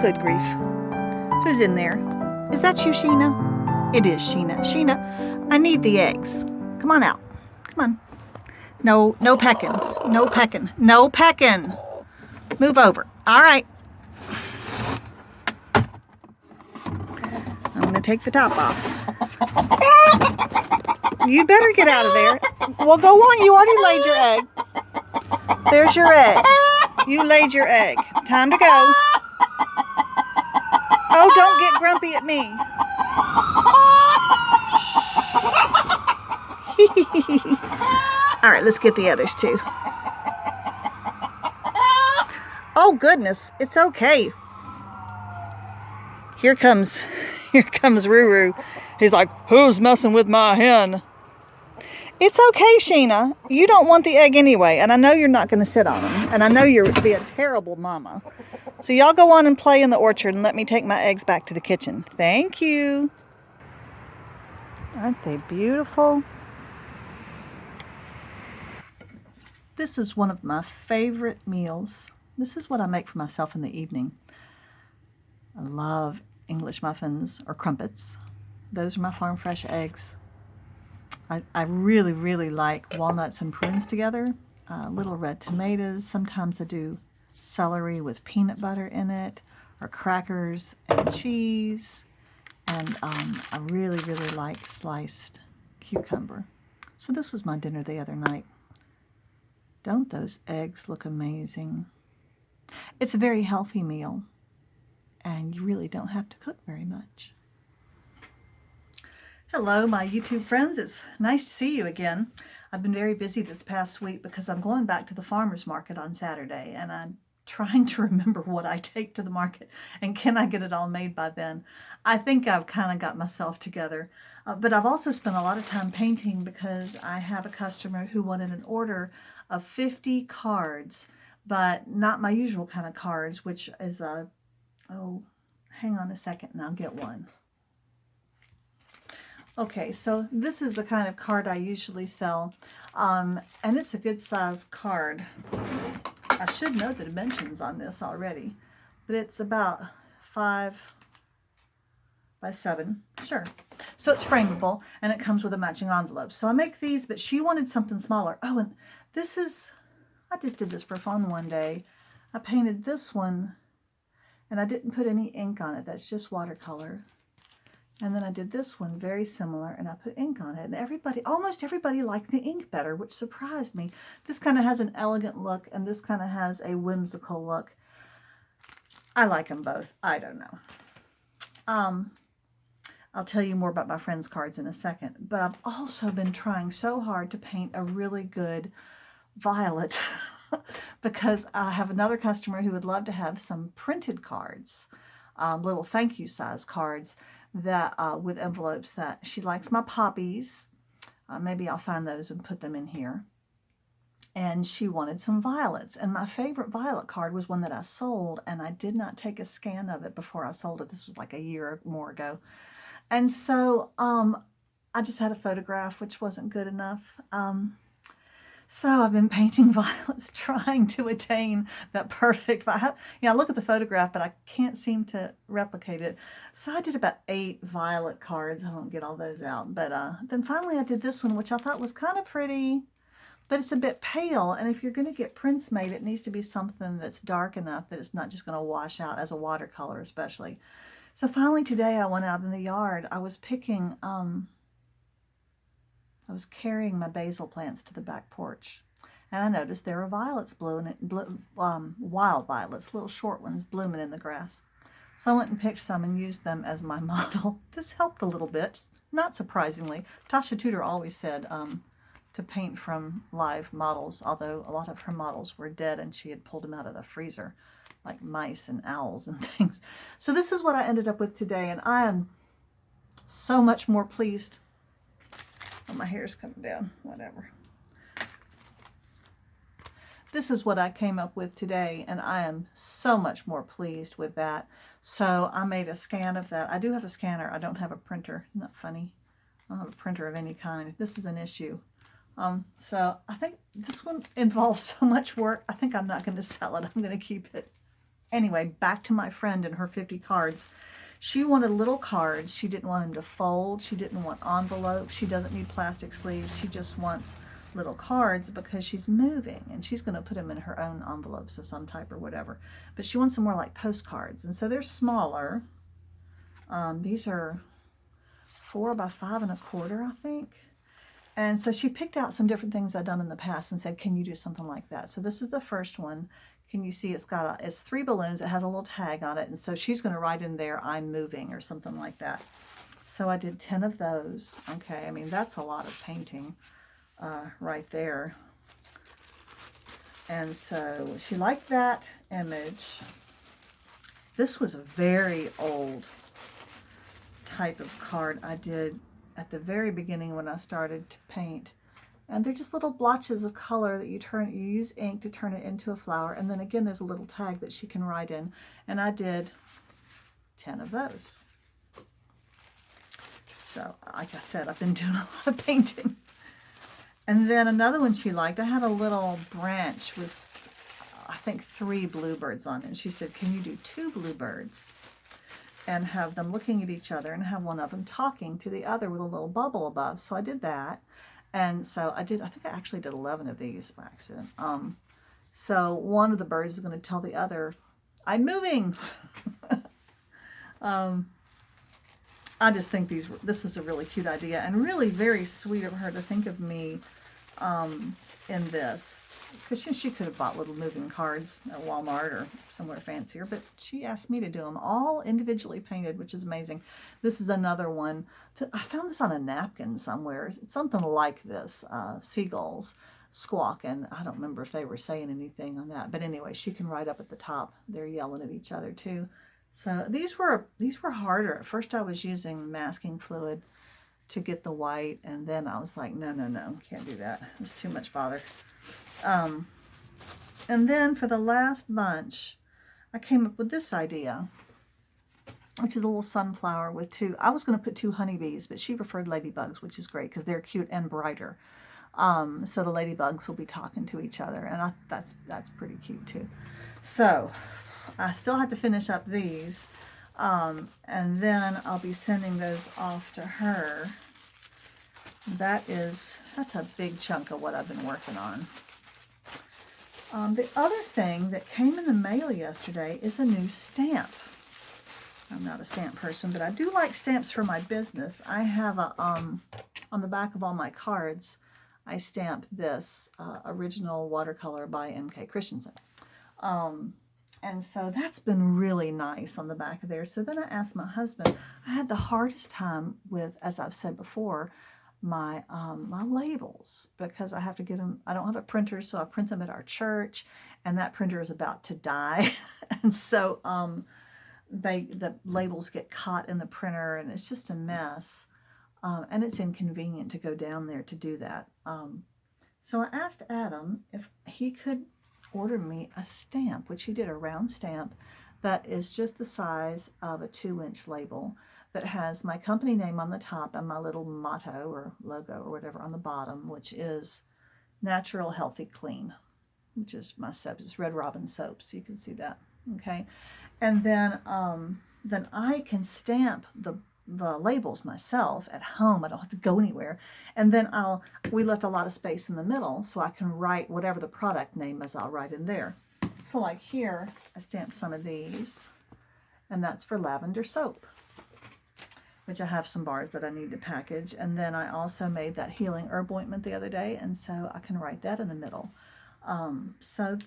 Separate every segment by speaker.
Speaker 1: good grief. Who's in there? Is that you, Sheena? It is Sheena. Sheena, I need the eggs. Come on out. Come on. No pecking. No pecking. No pecking. Move over. All right. I'm going to take the top off. You better get out of there. Well, go on. You already laid your egg. There's your egg. You laid your egg. Time to go. Oh, don't get grumpy at me. All right, let's get the others too. Oh, goodness. It's okay. Here comes Ruru. He's like, who's messing with my hen? It's okay, Sheena. You don't want the egg anyway, and I know you're not going to sit on them, and I know you're be a terrible mama. So y'all go on and play in the orchard and let me take my eggs back to the kitchen. Thank you. Aren't they beautiful? This is one of my favorite meals. This is what I make for myself in the evening. I love English muffins or crumpets. Those are my farm fresh eggs. I really, really like walnuts and prunes together. Little red tomatoes. Sometimes I do celery with peanut butter in it, or crackers and cheese. And I really, really like sliced cucumber. So this was my dinner the other night. Don't those eggs look amazing? It's a very healthy meal, and you really don't have to cook very much. Hello, my YouTube friends. It's nice to see you again. I've been very busy this past week because I'm going back to the farmer's market on Saturday, and I'm trying to remember what I take to the market and can I get it all made by then. I think I've kind of got myself together, but I've also spent a lot of time painting because I have a customer who wanted an order of 50 cards, but not my usual kind of cards, which is hang on a second and I'll get one. Okay, so this is the kind of card I usually sell, and it's a good size card. I should know the dimensions on this already, but it's about 5 by 7, sure. So it's frameable, and it comes with a matching envelope. So I make these, but she wanted something smaller. Oh, and this is, I just did this for fun one day. I painted this one, and I didn't put any ink on it. That's just watercolor. And then I did this one very similar, and I put ink on it. And almost everybody liked the ink better, which surprised me. This kind of has an elegant look, and this kind of has a whimsical look. I like them both. I don't know. I'll tell you more about my friends' cards in a second. But I've also been trying so hard to paint a really good violet because I have another customer who would love to have some printed cards, little thank you size cards, that with envelopes that she likes my poppies. Maybe I'll find those and put them in here. And she wanted some violets. And my favorite violet card was one that I sold, and I did not take a scan of it before I sold it. This was like a year or more ago. And so I just had a photograph, which wasn't good enough. So I've been painting violets, trying to attain that perfect violet. I look at the photograph, but I can't seem to replicate it. So I did about 8 violet cards. I won't get all those out. But then finally I did this one, which I thought was kind of pretty, but it's a bit pale. And if you're going to get prints made, it needs to be something that's dark enough that it's not just going to wash out as a watercolor, especially. So finally today I went out in the yard. I was picking... I was carrying my basil plants to the back porch, and I noticed there were violets wild violets, little short ones blooming in the grass. So I went and picked some and used them as my model. This helped a little bit, not surprisingly. Tasha Tudor always said to paint from live models, although a lot of her models were dead and she had pulled them out of the freezer, like mice and owls and things. So this is what I ended up with today, and I am so much more pleased. Oh, my hair's coming down, whatever. This is what I came up with today, and I am so much more pleased with that. So I made a scan of that. I do have a scanner. I don't have a printer. Isn't that funny? I don't have a printer of any kind. This is an issue. So I think this one involves so much work. I think I'm not going to sell it. I'm going to keep it. Anyway, back to my friend and her 50 cards. She wanted little cards. She didn't want them to fold. She didn't want envelopes. She doesn't need plastic sleeves. She just wants little cards because she's moving and she's going to put them in her own envelopes of some type or whatever. But she wants them more like postcards. And so they're smaller. These are 4 by 5 1/4, I think. And so she picked out some different things I'd done in the past and said, can you do something like that? So this is the first one. Can you see it's 3 balloons. It has a little tag on it. And so she's going to write in there, I'm moving, or something like that. So I did 10 of those. Okay, I mean, that's a lot of painting right there. And so she liked that image. This was a very old type of card I did at the very beginning when I started to paint. And they're just little blotches of color that you use ink to turn it into a flower. And then again, there's a little tag that she can write in. And I did 10 of those. So, like I said, I've been doing a lot of painting. And then another one she liked, I had a little branch with, I think, 3 bluebirds on it. And she said, can you do 2 bluebirds? And have them looking at each other and have one of them talking to the other with a little bubble above. So I did that. And so I think I actually did 11 of these by accident. So one of the birds is going to tell the other, I'm moving. I just think this is a really cute idea and really very sweet of her to think of me in this. Because she could have bought little moving cards at Walmart or somewhere fancier, but she asked me to do them all individually painted, which is amazing. This is another one. I found this on a napkin somewhere. It's something like this, seagulls squawking. I don't remember if they were saying anything on that, but anyway, she can write up at the top. They're yelling at each other too. So these were harder. At first I was using masking fluid to get the white, and then I was like, no, can't do that. It was too much bother. And then for the last bunch, I came up with this idea, which is a little sunflower with 2. I was going to put 2 honeybees, but she preferred ladybugs, which is great because they're cute and brighter. So the ladybugs will be talking to each other, and that's pretty cute too. So I still have to finish up these, and then I'll be sending those off to her. That's a big chunk of what I've been working on. The other thing that came in the mail yesterday is a new stamp. I'm not a stamp person, but I do like stamps for my business. I have on the back of all my cards, I stamp this original watercolor by M.K. Christensen. And so that's been really nice on the back of there. So then I asked my husband, I had the hardest time with, as I've said before, my labels, because I have to get them. I don't have a printer, so I print them at our church, and that printer is about to die. And so the labels get caught in the printer, and it's just a mess. And it's inconvenient to go down there to do that. So I asked Adam if he could order me a stamp, which he did, a round stamp that is just the size of a 2-inch label, that has my company name on the top and my little motto or logo or whatever on the bottom, which is Natural, Healthy, Clean, which is my soap. It's Red Robin soap, so you can see that. Okay, and then I can stamp the labels myself at home. I don't have to go anywhere. And then we left a lot of space in the middle, so I can write whatever the product name is. I'll write in there. So like here, I stamped some of these, and that's for lavender soap, which I have some bars that I need to package. And then I also made that Healing Herb Ointment the other day, and so I can write that in the middle. So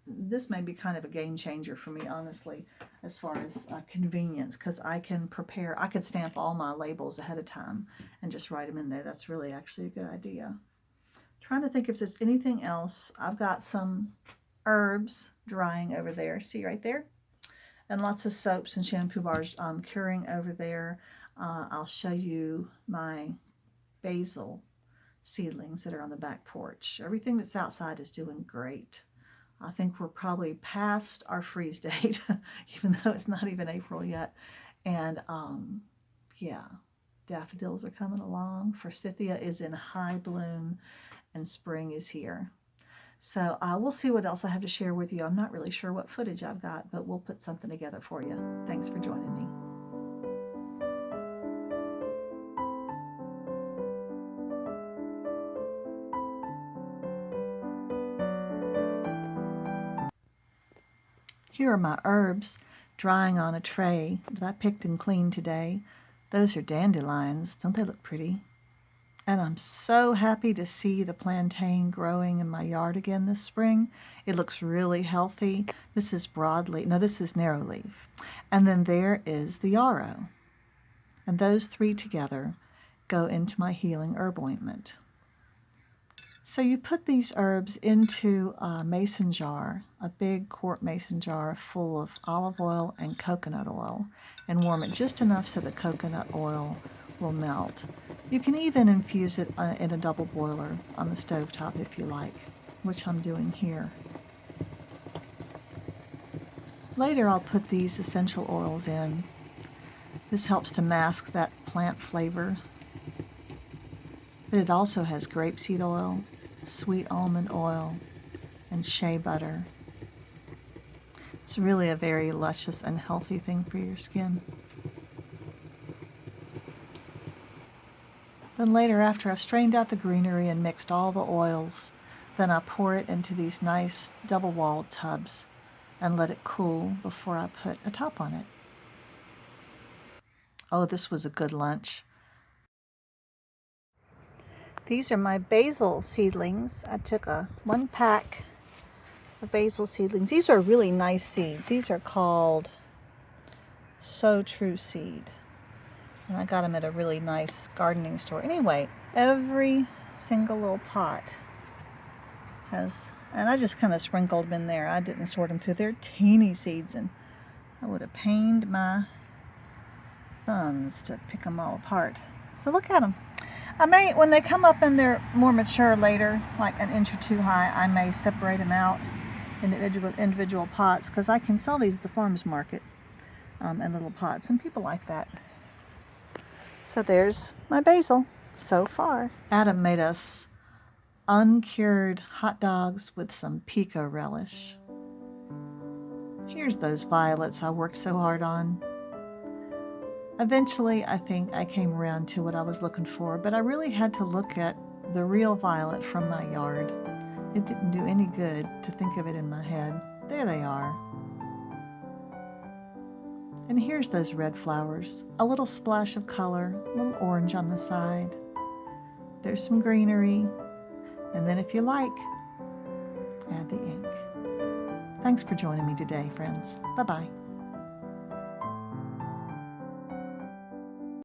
Speaker 1: this may be kind of a game changer for me, honestly, as far as convenience, because I could stamp all my labels ahead of time and just write them in there. That's really actually a good idea. Trying to think if there's anything else. I've got some herbs drying over there. See right there? And lots of soaps and shampoo bars curing over there. I'll show you my basil seedlings that are on the back porch. Everything that's outside is doing great. I think we're probably past our freeze date, even though it's not even April yet. And yeah, daffodils are coming along. Forsythia is in high bloom, and spring is here. So we'll see what else I have to share with you. I'm not really sure what footage I've got, but we'll put something together for you. Thanks for joining me. Here are my herbs drying on a tray that I picked and cleaned today. Those are dandelions. Don't they look pretty? And I'm so happy to see the plantain growing in my yard again this spring. It looks really healthy. This is broadleaf. No, this is narrowleaf. And then there is the yarrow. And those three together go into my Healing Herb Ointment. So you put these herbs into a mason jar, a big quart mason jar full of olive oil and coconut oil, and warm it just enough so the coconut oil will melt. You can even infuse it in a double boiler on the stovetop if you like, which I'm doing here. Later I'll put these essential oils in. This helps to mask that plant flavor. But it also has grapeseed oil, sweet almond oil, and shea butter. It's really a very luscious and healthy thing for your skin. Then later, after I've strained out the greenery and mixed all the oils, then I pour it into these nice double-walled tubs and let it cool before I put a top on it. Oh, this was a good lunch. These are my basil seedlings. I took one pack of basil seedlings. These are really nice seeds. These are called So True Seed. And I got them at a really nice gardening store. Anyway, every single little pot has, and I just kind of sprinkled them in there. I didn't sort them through. They're teeny seeds, and I would have pained my thumbs to pick them all apart. So look at them. I may, when they come up and they're more mature later, like an inch or two high, I may separate them out in individual pots, because I can sell these at the farmer's market in little pots, and people like that. So there's my basil so far. Adam made us uncured hot dogs with some pico relish. Here's those violets I worked so hard on. Eventually, I think I came around to what I was looking for, but I really had to look at the real violet from my yard. It didn't do any good to think of it in my head. There they are. And here's those red flowers. A little splash of color, a little orange on the side. There's some greenery. And then if you like, add the ink. Thanks for joining me today, friends. Bye-bye.